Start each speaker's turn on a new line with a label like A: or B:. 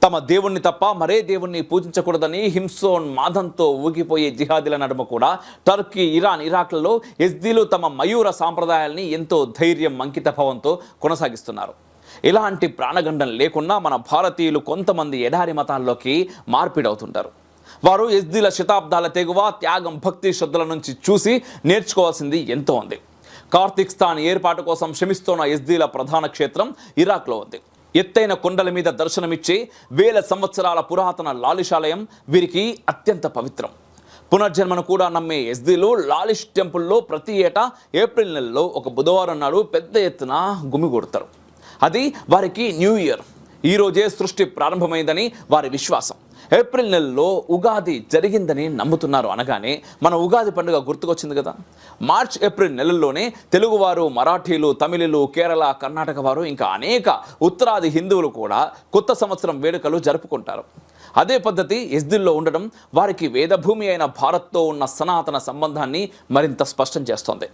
A: తమ దేవుణ్ణి తప్ప మరే దేవుణ్ణి పూజించకూడదని హింసోన్మాదంతో ఊగిపోయే జిహాదీల నడుమ కూడా టర్కీ, ఇరాన్, ఇరాక్లలో యజ్దీలు తమ మయూర సాంప్రదాయాల్ని ఎంతో ధైర్యం, అంకితభావంతో కొనసాగిస్తున్నారు. ఇలాంటి ప్రాణగండం లేకున్నా మన భారతీయులు కొంతమంది ఎడారి మతాల్లోకి మార్పిడవుతుంటారు. వారు యజ్దీల శతాబ్దాల తెగువ, త్యాగం, భక్తి, శ్రద్ధల నుంచి చూసి నేర్చుకోవాల్సింది ఎంతో ఉంది. కార్తిక్స్థాన్ ఏర్పాటు కోసం శ్రమిస్తున్న యజ్దీల ప్రధాన క్షేత్రం ఇరాక్లో ఉంది. ఎత్తైన కొండల మీద దర్శనమిచ్చే వేల సంవత్సరాల పురాతన లాలిషాలయం వీరికి అత్యంత పవిత్రం. పునర్జన్మను కూడా నమ్మే యజ్దీలు లాలిష్ టెంపుల్లో ప్రతి ఏటా ఏప్రిల్ నెలలో ఒక బుధవారం నాడు పెద్ద ఎత్తున గుమిగూడతారు. అది వారికి న్యూ ఇయర్. ఈ రోజే సృష్టి ప్రారంభమైందని వారి విశ్వాసం. ఏప్రిల్ నెలలో ఉగాది జరిగిందని నమ్ముతున్నారు. అనగానే మన ఉగాది పండుగ గుర్తుకొచ్చింది కదా. మార్చ్, ఏప్రిల్ నెలల్లోనే తెలుగువారు, మరాఠీలు, తమిళులు, కేరళ, కర్ణాటక వారు, ఇంకా అనేక ఉత్తరాది హిందువులు కూడా కొత్త సంవత్సరం వేడుకలు జరుపుకుంటారు. అదే పద్ధతి యజ్దీల్లో ఉండడం వారికి వేదభూమి అయిన భారత్తో ఉన్న సనాతన సంబంధాన్ని మరింత స్పష్టం చేస్తోంది.